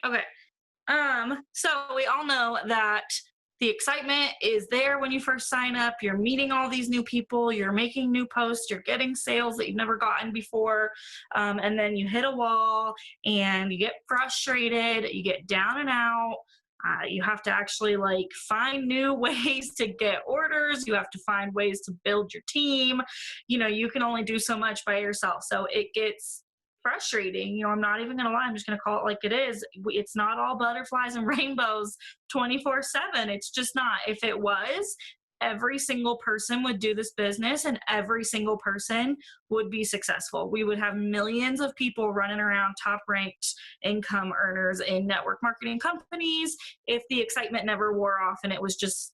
Okay. So we all know that the excitement is there when you first sign up. You're meeting all these new people, you're making new posts, you're getting sales that you've never gotten before. And then you hit a wall and you get frustrated, you get down and out. You have to actually like find new ways to get orders. You have to find ways to build your team. You can only do so much by yourself. So it gets frustrating. I'm not even going to lie. I'm just going to call it like it is. It's not all butterflies and rainbows 24/7. It's just not. If it was, every single person would do this business and every single person would be successful. We would have millions of people running around top ranked income earners in network marketing companies if the excitement never wore off and it was just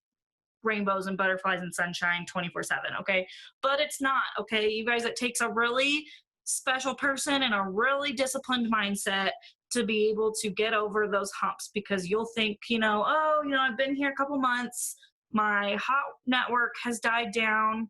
rainbows and butterflies and sunshine 24/7. Okay. But it's not. Okay. You guys, it takes a really special person and a really disciplined mindset to be able to get over those humps, because you'll think, oh, I've been here a couple months. My hot network has died down.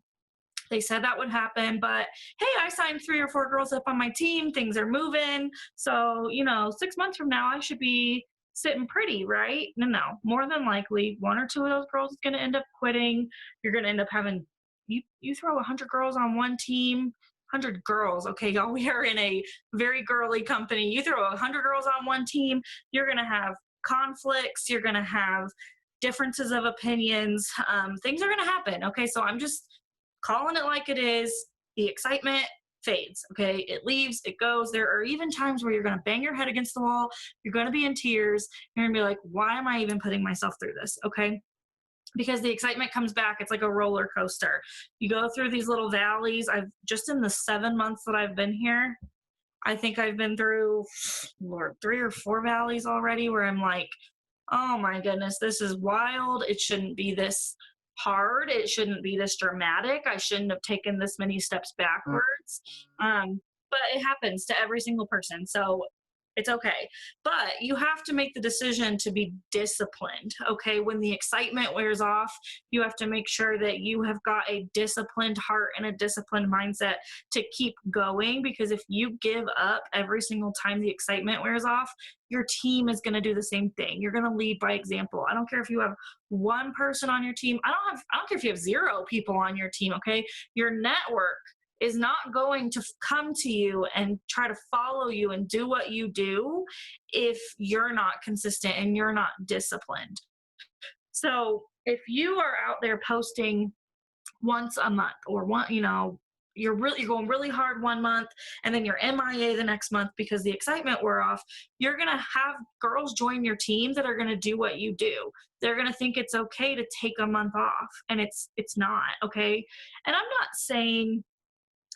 They said that would happen, but hey, I signed 3 or 4 girls up on my team. Things are moving. So, 6 months from now, I should be sitting pretty, right? No, no. More than likely, 1 or 2 of those girls is going to end up quitting. You're going to end up having, you throw 100 girls on one team, 100 girls. Okay, y'all, we are in a very girly company. You throw 100 girls on one team, you're going to have conflicts. You're going to have differences of opinions. Things are going to happen. Okay, so I'm just calling it like it is. The excitement fades. Okay, it leaves, it goes. There are even times where you're going to bang your head against the wall. You're going to be in tears. You're going to be like, why am I even putting myself through this? Okay, because the excitement comes back. It's like a roller coaster. You go through these little valleys. I've just in the 7 months that I've been here, I think I've been through, Lord, 3 or 4 valleys already where I'm like, oh my goodness, this is wild. It shouldn't be this hard. It shouldn't be this dramatic. I shouldn't have taken this many steps backwards. But it happens to every single person. So it's okay. But you have to make the decision to be disciplined. Okay. When the excitement wears off, you have to make sure that you have got a disciplined heart and a disciplined mindset to keep going. Because if you give up every single time the excitement wears off, your team is going to do the same thing. You're going to lead by example. I don't care if you have one person on your team. I don't care if you have 0 people on your team. Okay. Your network is not going to come to you and try to follow you and do what you do if you're not consistent and you're not disciplined. So if you are out there posting once a month or you're going really hard one month and then you're MIA the next month because the excitement wore off, you're going to have girls join your team that are going to do what you do. They're going to think it's okay to take a month off, and it's not. Okay. And I'm not saying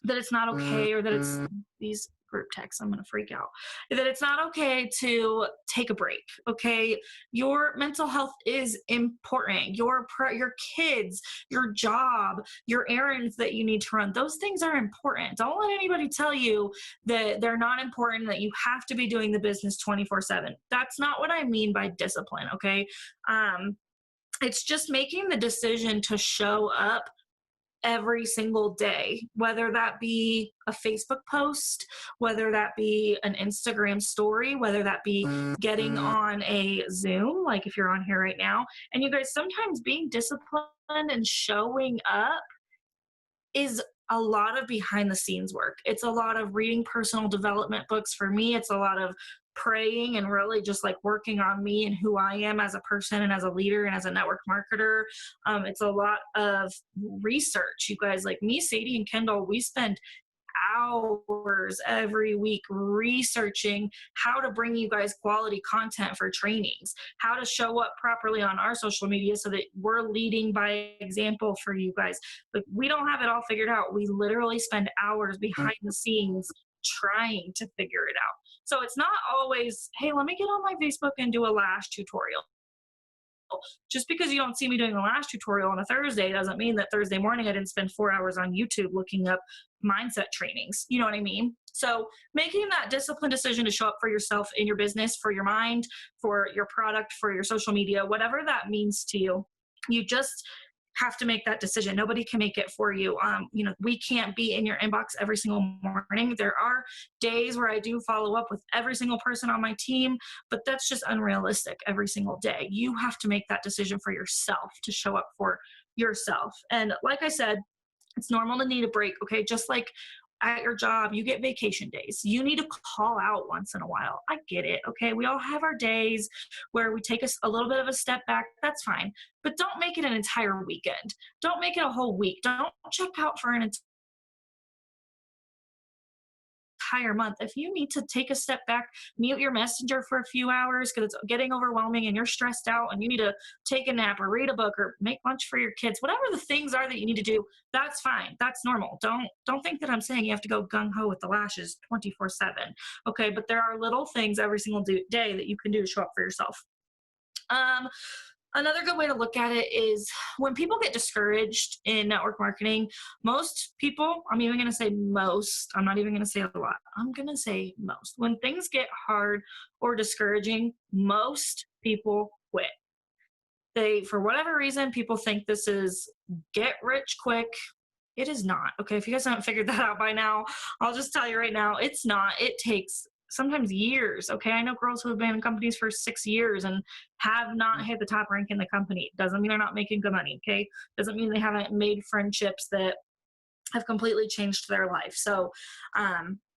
that it's not okay, or that it's these group texts, I'm going to freak out, that it's not okay to take a break. Okay, your mental health is important. Your kids, your job, your errands that you need to run, those things are important. Don't let anybody tell you that they're not important, that you have to be doing the business 24/7. That's not what I mean by discipline. Okay. um it's just making the decision to show up every single day, whether that be a Facebook post, whether that be an Instagram story, whether that be getting on a Zoom, like if you're on here right now. And you guys, sometimes being disciplined and showing up is a lot of behind the scenes work. It's a lot of reading personal development books. For me, it's a lot of praying and really just like working on me and who I am as a person and as a leader and as a network marketer. It's a lot of research. You guys, like me, Sadie, and Kendall, we spend hours every week researching how to bring you guys quality content for trainings, how to show up properly on our social media so that we're leading by example for you guys. But we don't have it all figured out. We literally spend hours behind the scenes trying to figure it out. So it's not always, hey, let me get on my Facebook and do a lash tutorial. Just because you don't see me doing a lash tutorial on a Thursday doesn't mean that Thursday morning I didn't spend 4 hours on YouTube looking up mindset trainings. You know what I mean? So making that disciplined decision to show up for yourself in your business, for your mind, for your product, for your social media, whatever that means to you, you just have to make that decision. Nobody can make it for you. We can't be in your inbox every single morning. There are days where I do follow up with every single person on my team, but that's just unrealistic every single day. You have to make that decision for yourself to show up for yourself. And like I said, it's normal to need a break, okay? Just like at your job, you get vacation days. You need to call out once in a while. I get it, okay? We all have our days where we take a little bit of a step back. That's fine. But don't make it an entire weekend. Don't make it a whole week. Don't check out for an entire month. If you need to take a step back, mute your messenger for a few hours because it's getting overwhelming and you're stressed out and you need to take a nap or read a book or make lunch for your kids, whatever the things are that you need to do, that's fine. That's normal. Don't think that I'm saying you have to go gung-ho with the lashes 24/7. Okay, but there are little things every single day that you can do to show up for yourself. Another good way to look at it is when people get discouraged in network marketing, most people, I'm even going to say most, I'm not even going to say a lot, I'm going to say most. When things get hard or discouraging, most people quit. For whatever reason, people think this is get rich quick. It is not. Okay, if you guys haven't figured that out by now, I'll just tell you right now, it's not. It takes sometimes years. Okay, I know girls who have been in companies for 6 years and have not hit the top rank in the company. Doesn't mean they're not making good money. Okay, doesn't mean they haven't made friendships that have completely changed their life. So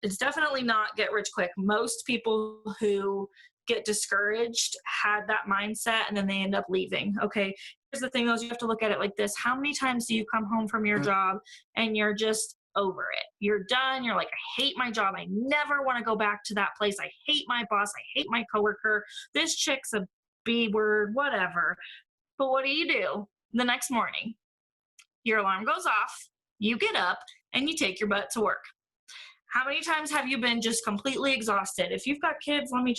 it's definitely not get rich quick. Most people who get discouraged had that mindset and then they end up leaving. Okay, here's the thing though, you have to look at it like this. How many times do you come home from your job and you're just over it? You're done. You're like, I hate my job. I never want to go back to that place. I hate my boss. I hate my coworker. This chick's a B word, whatever. But what do? The next morning, your alarm goes off, you get up, and you take your butt to work. How many times have you been just completely exhausted? If you've got kids, let me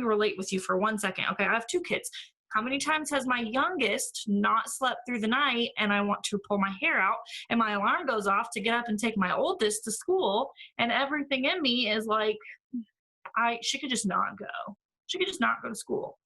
relate with you for 1 second. Okay, I have 2 kids. How many times has my youngest not slept through the night and I want to pull my hair out and my alarm goes off to get up and take my oldest to school and everything in me is like, she could just not go. She could just not go to school.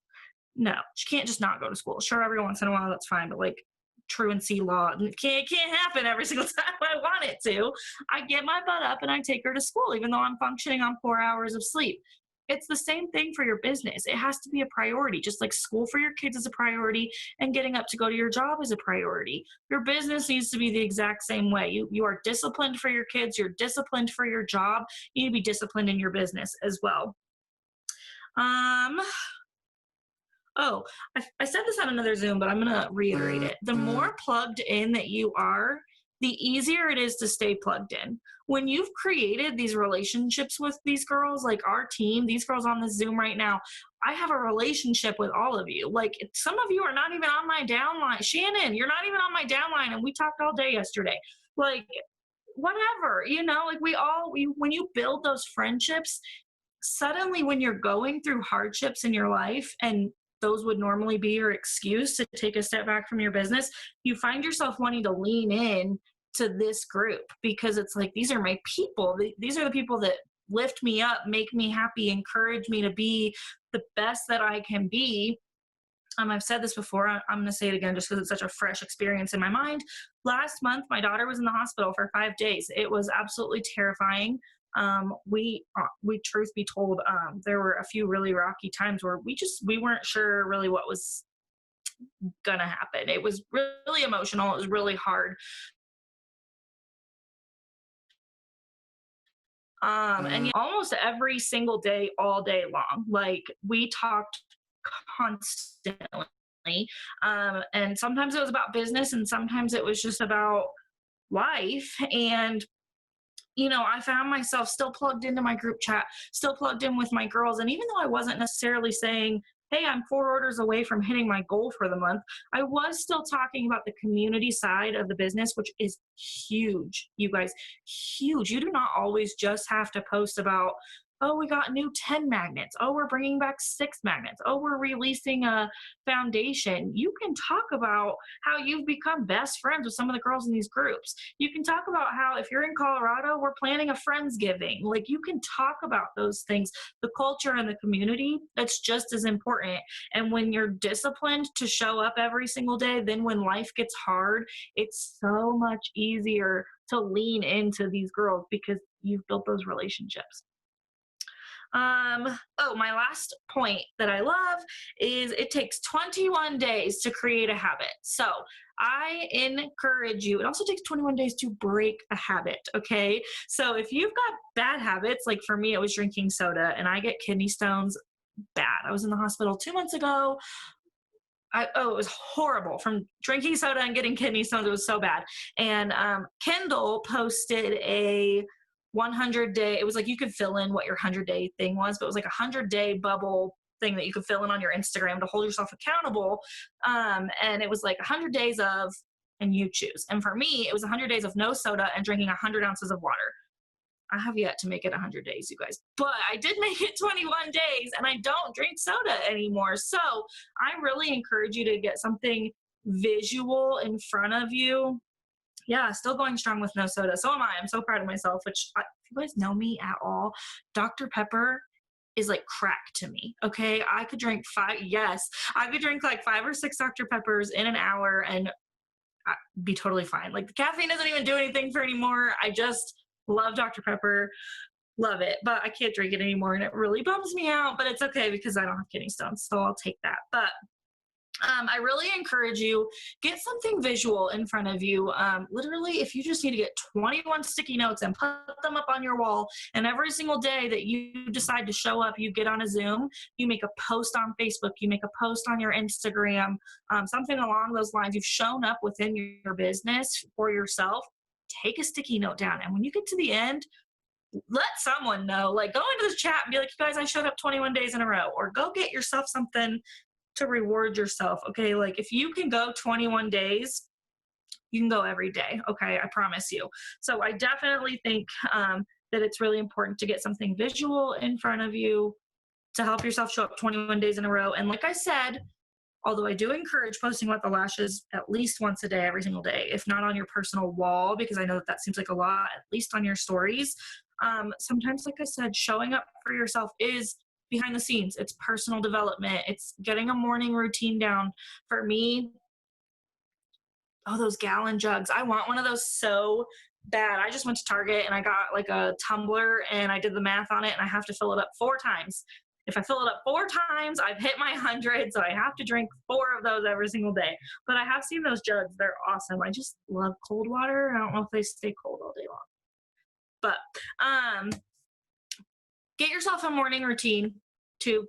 No, she can't just not go to school. Sure, every once in a while that's fine, but like truancy law, it can't happen every single time I want it to. I get my butt up and I take her to school even though I'm functioning on 4 hours of sleep. It's the same thing for your business. It has to be a priority, just like school for your kids is a priority and getting up to go to your job is a priority. Your business needs to be the exact same way. You are disciplined for your kids. You're disciplined for your job. You need to be disciplined in your business as well. I said this on another Zoom, but I'm going to reiterate it. The more plugged in that you are, the easier it is to stay plugged in. When you've created these relationships with these girls, like our team, these girls on this Zoom right now, I have a relationship with all of you. Like some of you are not even on my downline. Shannon, you're not even on my downline, and we talked all day yesterday. Like whatever, like when you build those friendships, suddenly when you're going through hardships in your life and those would normally be your excuse to take a step back from your business, you find yourself wanting to lean in to this group because it's like, these are my people. These are the people that lift me up, make me happy, encourage me to be the best that I can be. I've said this before. I'm going to say it again just because it's such a fresh experience in my mind. Last month, my daughter was in the hospital for 5 days. It was absolutely terrifying. We truth be told, there were a few really rocky times where we weren't sure really what was gonna happen. It was really emotional. It was really hard. And almost every single day, all day long, like we talked constantly. And sometimes it was about business and sometimes it was just about life. And I found myself still plugged into my group chat, still plugged in with my girls. And even though I wasn't necessarily saying, hey, I'm 4 orders away from hitting my goal for the month, I was still talking about the community side of the business, which is huge, you guys, huge. You do not always just have to post about, oh, we got new 10 magnets. Oh, we're bringing back 6 magnets. Oh, we're releasing a foundation. You can talk about how you've become best friends with some of the girls in these groups. You can talk about how if you're in Colorado, we're planning a Friendsgiving. Like, you can talk about those things, the culture and the community. That's just as important. And when you're disciplined to show up every single day, then when life gets hard, it's so much easier to lean into these girls because you've built those relationships. Oh, my last point that I love is it takes 21 days to create a habit. So I encourage you, it also takes 21 days to break a habit. Okay. So if you've got bad habits, like for me, it was drinking soda and I get kidney stones bad. I was in the hospital 2 months ago. It was horrible from drinking soda and getting kidney stones. It was so bad. And Kendall posted a 100-day, it was like you could fill in what your 100-day thing was, but it was like a 100-day bubble thing that you could fill in on your Instagram to hold yourself accountable. And it was like 100 days of, and you choose. And for me, it was 100 days of no soda and drinking 100 ounces of water. I have yet to make it 100 days, you guys, but I did make it 21 days and I don't drink soda anymore. So I really encourage you to get something visual in front of you. Yeah, still going strong with no soda. So am I. I'm so proud of myself, if you guys know me at all, Dr. Pepper is like crack to me. Okay. I could drink I could drink like 5 or 6 Dr. Peppers in an hour and I'd be totally fine. Like the caffeine doesn't even do anything for anymore. I just love Dr. Pepper, love it, but I can't drink it anymore and it really bums me out, but it's okay because I don't have kidney stones, so I'll take that. But I really encourage you, get something visual in front of you. Literally, if you just need to get 21 sticky notes and put them up on your wall, and every single day that you decide to show up, you get on a Zoom, you make a post on Facebook, you make a post on your Instagram, something along those lines. You've shown up within your business for yourself. Take a sticky note down. And when you get to the end, let someone know. Like, go into the chat and be like, you guys, I showed up 21 days in a row. Or go get yourself something to reward yourself. Okay. Like, if you can go 21 days, you can go every day. Okay. I promise you. So I definitely think that it's really important to get something visual in front of you to help yourself show up 21 days in a row. And like I said, although I do encourage posting about the lashes at least once a day, every single day, if not on your personal wall, because I know that seems like a lot, at least on your stories. Sometimes, like I said, showing up for yourself is behind the scenes. It's personal development. It's getting a morning routine down. For me, those gallon jugs. I want one of those so bad. I just went to Target and I got like a tumbler and I did the math on it and I have to fill it up 4 times. If I fill it up 4 times, I've hit my 100, so I have to drink 4 of those every single day. But I have seen those jugs. They're awesome. I just love cold water. I don't know if they stay cold all day long. But get yourself a morning routine to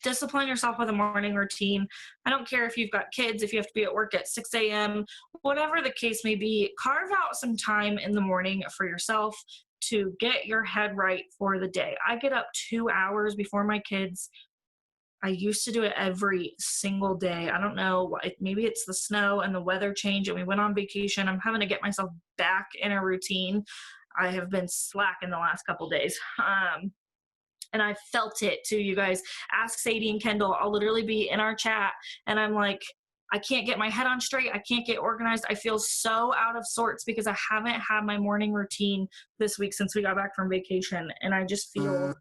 discipline yourself with a morning routine. I don't care if you've got kids, if you have to be at work at 6 a.m., whatever the case may be, carve out some time in the morning for yourself to get your head right for the day. I get up 2 hours before my kids. I used to do it every single day. I don't know, maybe it's the snow and the weather change and we went on vacation. I'm having to get myself back in a routine. I have been slack in the last couple days. And I felt it too, you guys. Ask Sadie and Kendall. I'll literally be in our chat and I'm like, I can't get my head on straight. I can't get organized. I feel so out of sorts because I haven't had my morning routine this week since we got back from vacation. And I just feel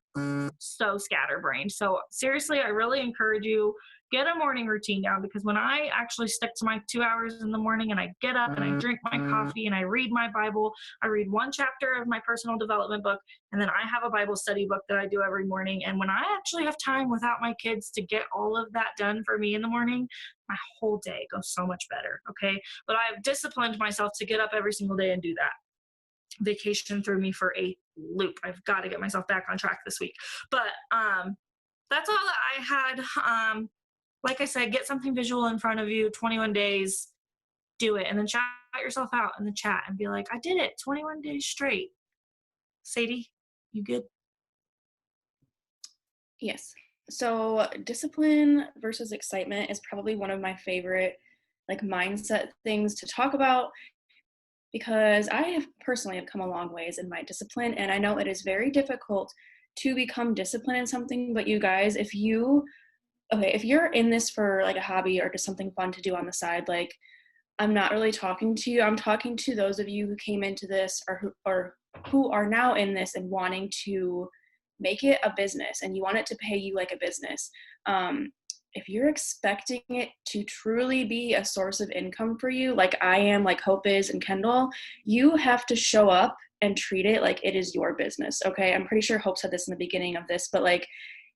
so scatterbrained. So seriously, I really encourage you, get a morning routine down, because when I actually stick to my 2 hours in the morning and I get up and I drink my coffee and I read my Bible, I read 1 chapter of my personal development book, and then I have a Bible study book that I do every morning. And when I actually have time without my kids to get all of that done for me in the morning, my whole day goes so much better. Okay. But I've disciplined myself to get up every single day and do that. Vacation threw me for a loop. I've got to get myself back on track this week. But that's all that I had. Like I said, get something visual in front of you, 21 days, do it. And then shout yourself out in the chat and be like, I did it 21 days straight. Sadie, you good? Yes. So discipline versus excitement is probably one of my favorite mindset things to talk about, because I have personally come a long ways in my discipline, and I know it is very difficult to become disciplined in something, but you guys, if you're in this for like a hobby or just something fun to do on the side, like I'm not really talking to you. I'm talking to those of you who came into this or who are now in this and wanting to make it a business and you want it to pay you like a business. If you're expecting it to truly be a source of income for you, like I am, like Hope is and Kendall, you have to show up and treat it like it is your business. Okay. I'm pretty sure Hope said this in the beginning of this, but like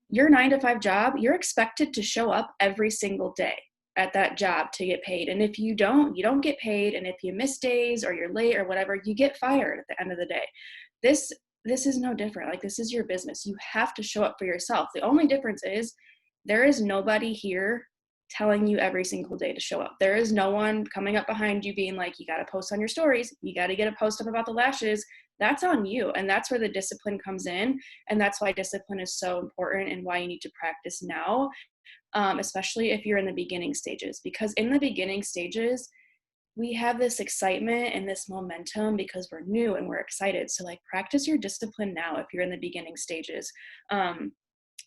your 9 to 5 job, you're expected to show up every single day at that job to get paid. And if you don't get paid. And if you miss days or you're late or whatever, you get fired at the end of the day. This is no different. Like this is your business. You have to show up for yourself. The only difference is there is nobody here telling you every single day to show up. There is no one coming up behind you being like, you got to post on your stories. You got to get a post up about the lashes. That's on you. And that's where the discipline comes in. And that's why discipline is so important and why you need to practice now, especially if you're in the beginning stages. Because in the beginning stages, we have this excitement and this momentum because we're new and we're excited. So like practice your discipline now if you're in the beginning stages.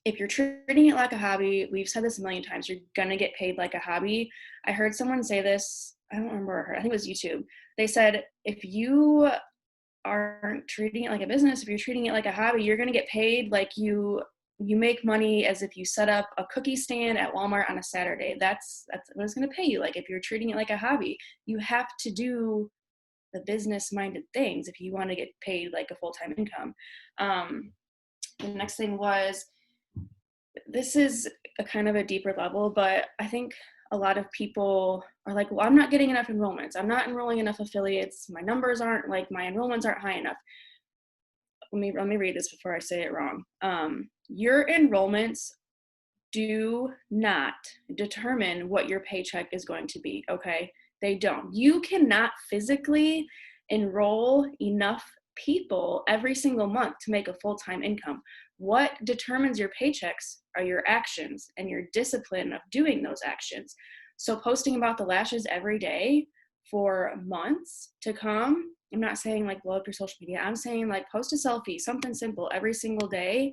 If you're treating it like a hobby, we've said this a million times, you're going to get paid like a hobby. I heard someone say this, I don't remember where I heard, I think it was YouTube. They said, if you aren't treating it like a business, if you're treating it like a hobby, you're going to get paid like you make money as if you set up a cookie stand at Walmart on a Saturday. That's what it's going to pay you. Like if you're treating it like a hobby, you have to do the business minded things if you want to get paid like a full-time income. The next thing was, this is a kind of a deeper level, but I think a lot of people are like, well, I'm not getting enough enrollments. I'm not enrolling enough affiliates. My numbers aren't like, my enrollments aren't high enough. Let me read this before I say it wrong. Your enrollments do not determine what your paycheck is going to be, okay? They don't. You cannot physically enroll enough people every single month to make a full-time income. What determines your paychecks are your actions and your discipline of doing those actions. So posting about the lashes every day for months to come, I'm not saying like blow up your social media. I'm saying like post a selfie, something simple every single day.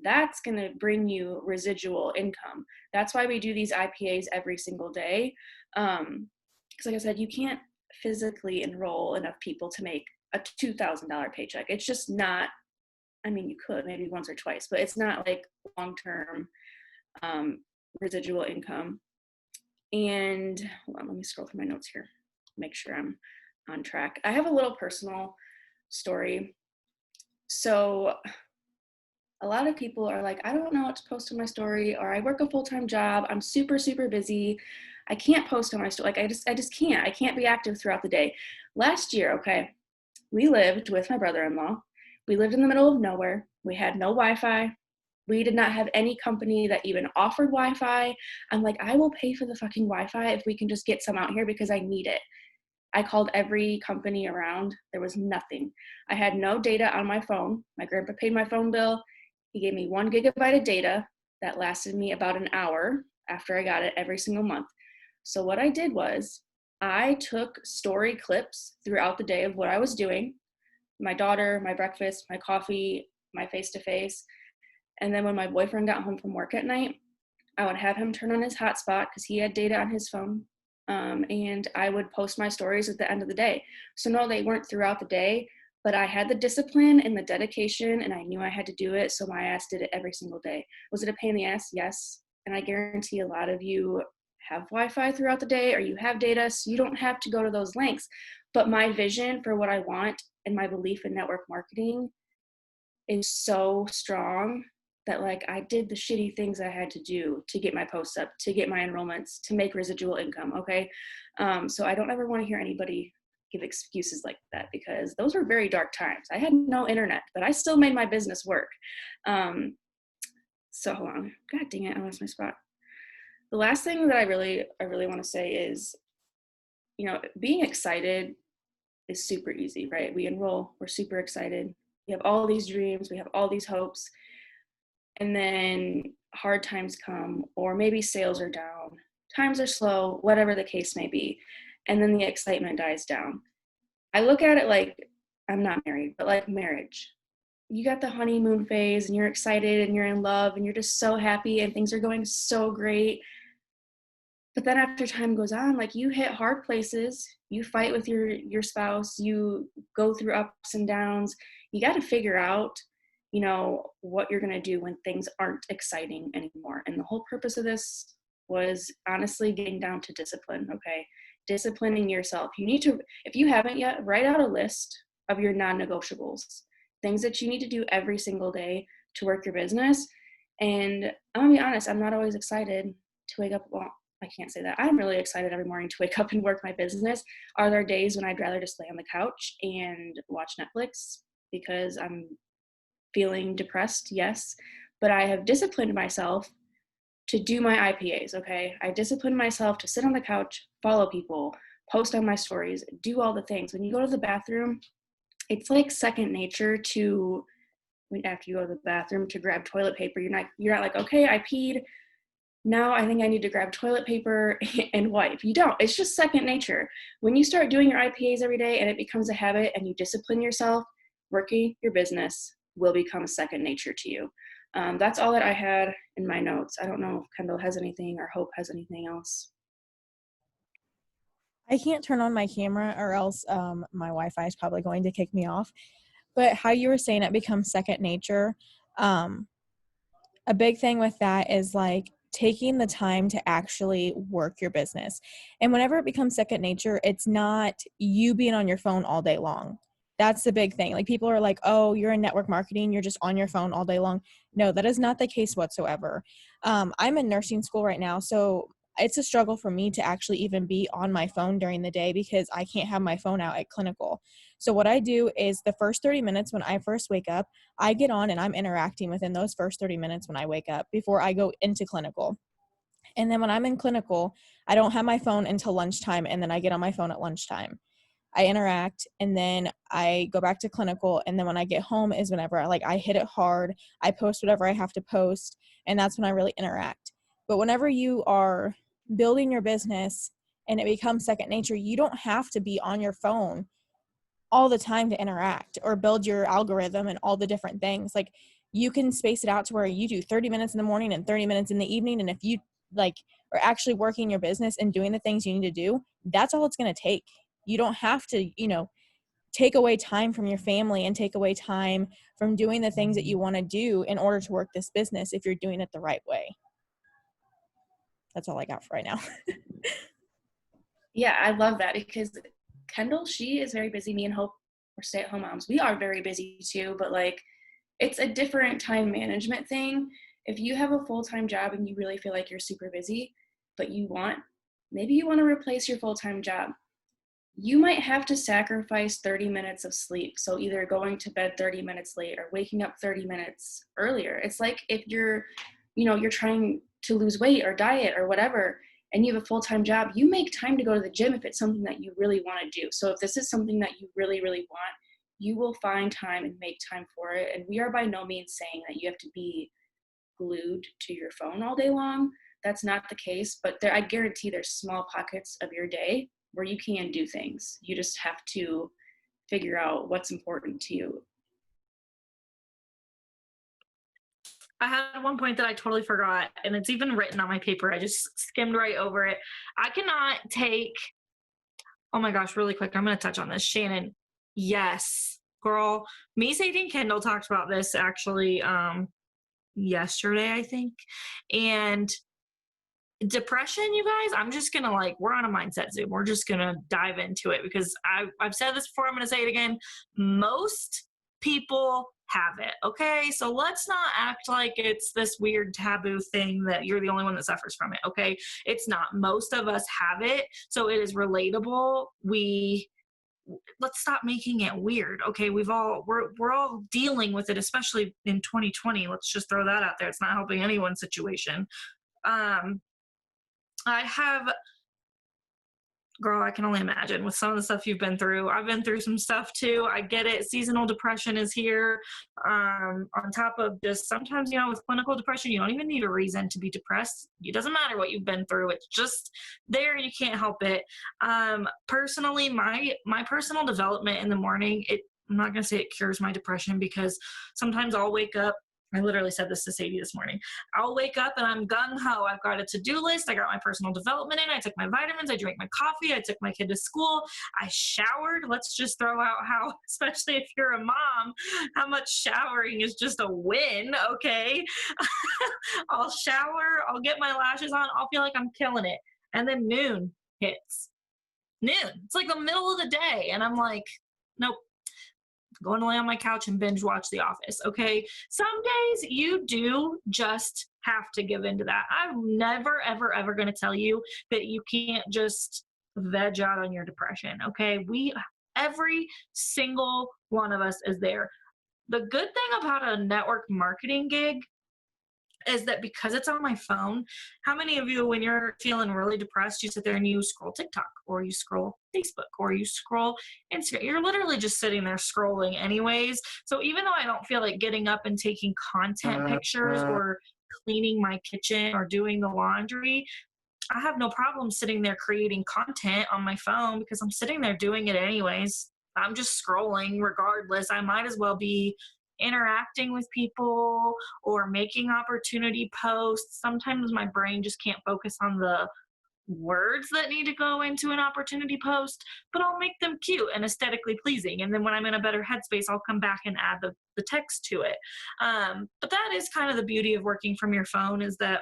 That's going to bring you residual income. That's why we do these IPAs every single day. Because like I said, you can't physically enroll enough people to make a $2,000 paycheck. It's just not, I mean, you could maybe once or twice, but it's not like long-term residual income. And hold on, let me scroll through my notes here, make sure I'm on track. I have a little personal story. So a lot of people are like, I don't know what to post on my story, or I work a full-time job. I'm super, super busy. I can't post on my story. Like I just can't. I can't be active throughout the day. Last year, okay, we lived with my brother-in-law. We lived in the middle of nowhere. We had no Wi-Fi. We did not have any company that even offered Wi-Fi. I'm like, I will pay for the fucking Wi-Fi if we can just get some out here because I need it. I called every company around. There was nothing. I had no data on my phone. My grandpa paid my phone bill. He gave me 1 gigabyte of data that lasted me about an hour after I got it every single month. So what I did was I took story clips throughout the day of what I was doing, my daughter, my breakfast, my coffee, my face-to-face. And then when my boyfriend got home from work at night, I would have him turn on his hotspot because he had data on his phone. And I would post my stories at the end of the day. So no, they weren't throughout the day, but I had the discipline and the dedication and I knew I had to do it. So my ass did it every single day. Was it a pain in the ass? Yes. And I guarantee a lot of you have Wi-Fi throughout the day or you have data, so you don't have to go to those lengths. But my vision for what I want and my belief in network marketing is so strong that like I did the shitty things I had to do to get my posts up, to get my enrollments, to make residual income, okay? So I don't ever want to hear anybody give excuses like that because those were very dark times. I had no internet, but I still made my business work. So hold on, God dang it, I lost my spot. The last thing that I really want to say is, you know, being excited is super easy, right? We enroll, we're super excited. We have all these dreams, we have all these hopes. And then hard times come, or maybe sales are down, times are slow, whatever the case may be. And then the excitement dies down. I look at it like, I'm not married, but like marriage. you got the honeymoon phase and you're excited and you're in love and you're just so happy and things are going so great. But then after time goes on, like you hit hard places, you fight with your spouse, you go through ups and downs. You got to figure out, what you're going to do when things aren't exciting anymore. And the whole purpose of this was honestly getting down to discipline, okay? Disciplining yourself. You need to, if you haven't yet, write out a list of your non-negotiables, things that you need to do every single day to work your business. And I'm gonna be honest, I'm not always excited to wake up. Well, I can't say that. I'm really excited every morning to wake up and work my business. Are there days when I'd rather just lay on the couch and watch Netflix because I'm feeling depressed? Yes. But I have disciplined myself to do my IPAs, okay? I disciplined myself to sit on the couch, follow people, post on my stories, do all the things. When you go to the bathroom, it's like second nature to, after you go to the bathroom, to grab toilet paper. You're not like, okay, I peed, now I think I need to grab toilet paper and wipe. You don't. It's just second nature. When you start doing your IPAs every day and it becomes a habit and you discipline yourself, working your business will become second nature to you. That's all that I had in my notes. I don't know if Kendall has anything or Hope has anything else. I can't turn on my camera or else my Wi-Fi is probably going to kick me off. But how you were saying it becomes second nature, a big thing with that is like taking the time to actually work your business. And whenever it becomes second nature, it's not you being on your phone all day long. That's the big thing. Like people are like, oh, you're in network marketing, you're just on your phone all day long. No, that is not the case whatsoever. I'm in nursing school right now, so it's a struggle for me to actually even be on my phone during the day because I can't have my phone out at clinical. So what I do is the first 30 minutes when I first wake up, I get on and I'm interacting within those first 30 minutes when I wake up before I go into clinical. And then when I'm in clinical, I don't have my phone until lunchtime, and then I get on my phone at lunchtime. I interact, and then I go back to clinical, and then when I get home is whenever I hit it hard, I post whatever I have to post, and that's when I really interact. But whenever you are building your business and it becomes second nature, you don't have to be on your phone all the time to interact or build your algorithm and all the different things. Like you can space it out to where you do 30 minutes in the morning and 30 minutes in the evening. And if you are actually working your business and doing the things you need to do, that's all it's going to take. You don't have to, take away time from your family and take away time from doing the things that you want to do in order to work this business if you're doing it the right way. That's all I got for right now. Yeah, I love that because Kendall, she is very busy. Me and Hope are stay-at-home moms. We are very busy too, but it's a different time management thing. If you have a full-time job and you really feel like you're super busy, but maybe you want to replace your full-time job, you might have to sacrifice 30 minutes of sleep. So either going to bed 30 minutes late or waking up 30 minutes earlier. It's like if you're trying to lose weight or diet or whatever, and you have a full-time job, you make time to go to the gym if it's something that you really want to do. So if this is something that you really, really want, you will find time and make time for it. And we are by no means saying that you have to be glued to your phone all day long. That's not the case, but I guarantee there's small pockets of your day where you can do things. You just have to figure out what's important to you. I had one point that I totally forgot, and it's even written on my paper. I just skimmed right over it. I cannot take, oh my gosh, really quick, I'm going to touch on this. Shannon, yes, girl. Me, Sadie, and Kendall talked about this actually yesterday, I think. And depression, you guys, I'm just going to we're on a mindset Zoom. We're just going to dive into it because I've said this before. I'm going to say it again. Most people have it. Okay. So let's not act like it's this weird taboo thing that you're the only one that suffers from it. Okay. It's not. Most of us have it. So it is relatable. Let's stop making it weird. Okay. We're all dealing with it, especially in 2020. Let's just throw that out there. It's not helping anyone's situation. Girl, I can only imagine with some of the stuff you've been through. I've been through some stuff too. I get it. Seasonal depression is here. On top of just sometimes, with clinical depression, you don't even need a reason to be depressed. It doesn't matter what you've been through. It's just there and you can't help it. Personally, my personal development in the morning, I'm not going to say it cures my depression, because sometimes I'll wake up. I literally said this to Sadie this morning. I'll wake up and I'm gung-ho. I've got a to-do list. I got my personal development in. I took my vitamins. I drank my coffee. I took my kid to school. I showered. Let's just throw out how, especially if you're a mom, how much showering is just a win, okay? I'll shower. I'll get my lashes on. I'll feel like I'm killing it. And then noon hits. Noon. It's like the middle of the day. And I'm like, nope. Going to lay on my couch and binge watch The Office, okay? Some days you do just have to give into that. I'm never, ever, ever going to tell you that you can't just veg out on your depression, okay? Every single one of us is there. The good thing about a network marketing gig is that because it's on my phone, how many of you, when you're feeling really depressed, you sit there and you scroll TikTok, or you scroll Facebook, or you scroll Instagram? You're literally just sitting there scrolling anyways. So even though I don't feel like getting up and taking content pictures or cleaning my kitchen or doing the laundry, I have no problem sitting there creating content on my phone, because I'm sitting there doing it anyways. I'm just scrolling regardless. I might as well be interacting with people or making opportunity posts. Sometimes my brain just can't focus on the words that need to go into an opportunity post, but I'll make them cute and aesthetically pleasing. And then when I'm in a better headspace, I'll come back and add the text to it. But that is kind of the beauty of working from your phone, is that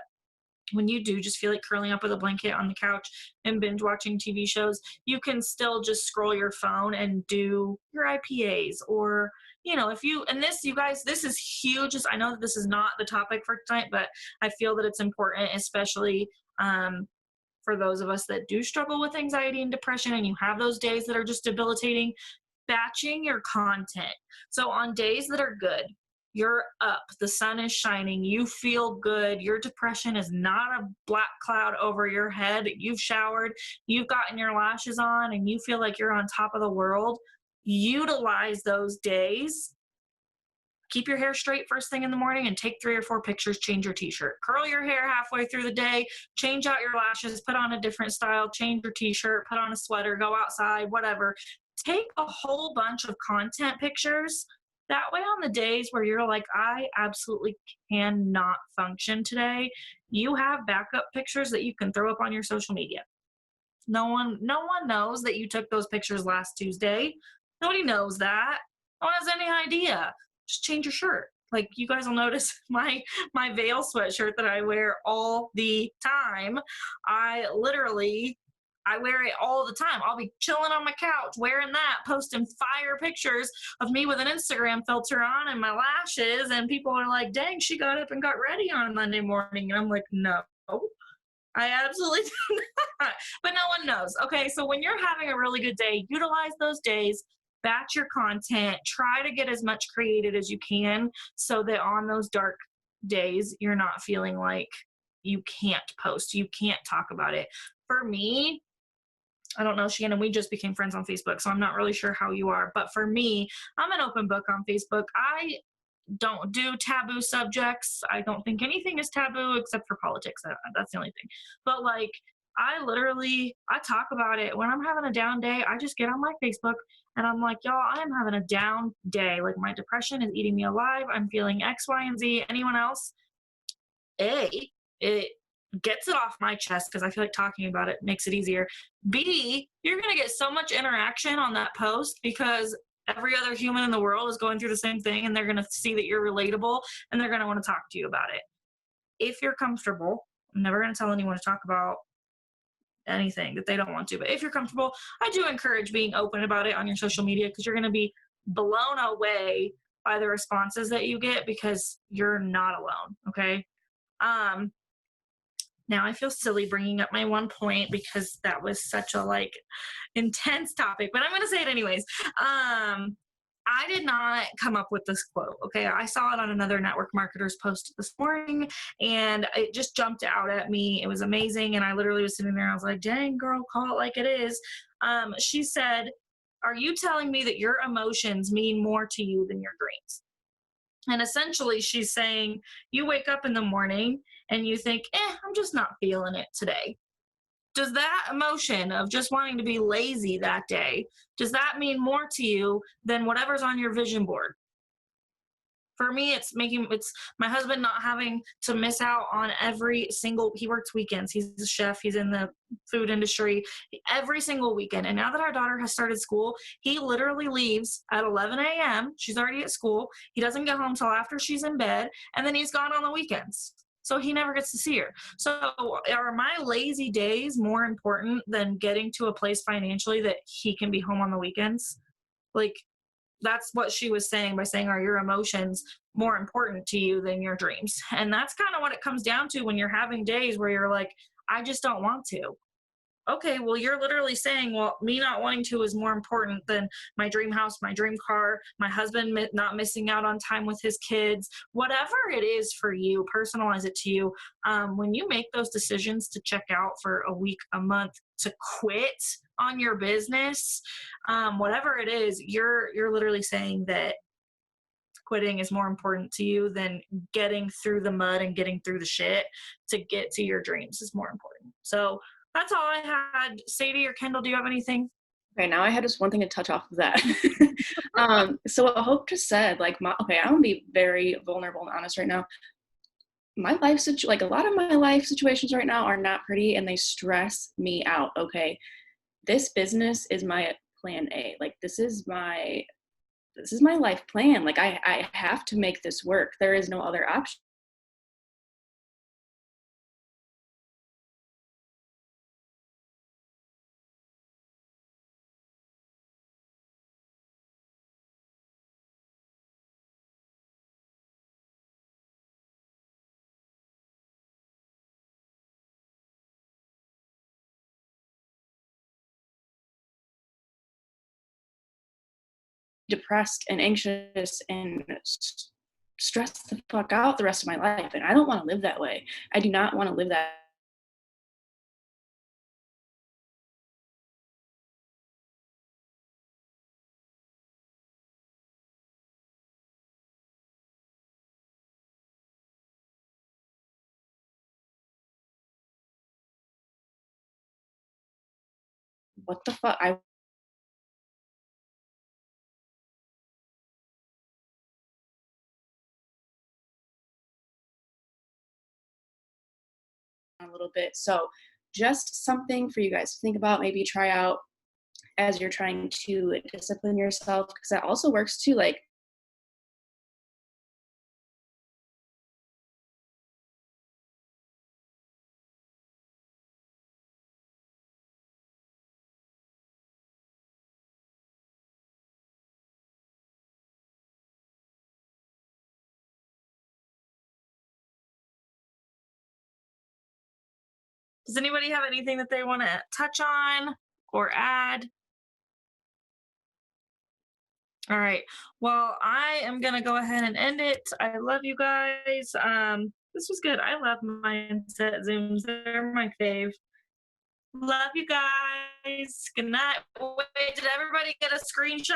when you do just feel like curling up with a blanket on the couch and binge watching TV shows, you can still just scroll your phone and do your IPAs, or, if you, and this, you guys, this is huge. I know that this is not the topic for tonight, but I feel that it's important, especially for those of us that do struggle with anxiety and depression, and you have those days that are just debilitating. Batching your content. So on days that are good, you're up, the sun is shining, you feel good, your depression is not a black cloud over your head, you've showered, you've gotten your lashes on, and you feel like you're on top of the world. Utilize those days. Keep your hair straight first thing in the morning and take 3 or 4 pictures. Change your t-shirt. Curl your hair halfway through the day. Change out your lashes. Put on a different style. Change your t-shirt. Put on a sweater. Go outside. Whatever. Take a whole bunch of content pictures. That way, on the days where you're like, I absolutely cannot function today, you have backup pictures that you can throw up on your social media. No one knows that you took those pictures last Tuesday. Nobody knows that. No one has any idea. Just change your shirt. Like, you guys will notice my Veil sweatshirt that I wear all the time. I wear it all the time. I'll be chilling on my couch wearing that, posting fire pictures of me with an Instagram filter on and my lashes, and people are like, dang, she got up and got ready on a Monday morning. And I'm like, no, I absolutely do not. But no one knows. Okay, so when you're having a really good day, utilize those days. Batch your content. Try to get as much created as you can, so that on those dark days, you're not feeling like you can't post, you can't talk about it. For me, I don't know, Shannon, we just became friends on Facebook, so I'm not really sure how you are. But for me, I'm an open book on Facebook. I don't do taboo subjects. I don't think anything is taboo except for politics. That's the only thing. But like, I talk about it. When I'm having a down day, I just get on my Facebook and I'm like, y'all, I am having a down day. Like, my depression is eating me alive. I'm feeling X, Y, and Z. Anyone else? It gets it off my chest because I feel like talking about it makes it easier. B, you're going to get so much interaction on that post because every other human in the world is going through the same thing, and they're going to see that you're relatable, and they're going to want to talk to you about it. If you're comfortable, I'm never going to tell anyone to talk about anything that they don't want to, but if you're comfortable, I do encourage being open about it on your social media, because you're going to be blown away by the responses that you get, because you're not alone. Okay. Now I feel silly bringing up my one point because that was such a intense topic, but I'm going to say it anyways. I did not come up with this quote. Okay. I saw it on another network marketer's post this morning, and it just jumped out at me. It was amazing. And I literally was sitting there. I was like, dang, girl, call it like it is. She said, are you telling me that your emotions mean more to you than your dreams? And essentially she's saying, you wake up in the morning and you think, I'm just not feeling it today. does that emotion of just wanting to be lazy that day, does that mean more to you than whatever's on your vision board? For me, it's my husband not having to miss out on every single, he works weekends, he's a chef, he's in the food industry, every single weekend. And now that our daughter has started school, he literally leaves at 11 a.m. She's already at school. He doesn't get home till after she's in bed, and then he's gone on the weekends. So he never gets to see her. So are my lazy days more important than getting to a place financially that he can be home on the weekends? Like, that's what she was saying by saying, are your emotions more important to you than your dreams? And that's kind of what it comes down to when you're having days where you're like, I just don't want to. Okay, well, you're literally saying, well, me not wanting to is more important than my dream house, my dream car, my husband not missing out on time with his kids, whatever it is for you, personalize it to you. When you make those decisions to check out for a week, a month, to quit on your business, whatever it is, you're literally saying that quitting is more important to you than getting through the mud and getting through the shit to get to your dreams is more important. So that's all I had. Sadie or Kendall, do you have anything? Okay, now I had just one thing to touch off of that. So what Hope just said, like, okay, I'm gonna be very vulnerable and honest right now. My life like a lot of my life situations right now are not pretty, and they stress me out. Okay, this business is my plan A. Like, this is my life plan. Like, I have to make this work. There is no other option. Depressed and anxious and stressed the fuck out the rest of my life. And I don't want to live that way. I do not want to live that. What the fuck? I a little bit. So just something for you guys to think about, maybe try out as you're trying to discipline yourself, because that also works too. Like, Does anybody have anything that they want to touch on or add? All right. Well, I am going to go ahead and end it. I love you guys. This was good. I love mindset Zooms. They're my fave. Love you guys. Good night. Wait, did everybody get a screenshot?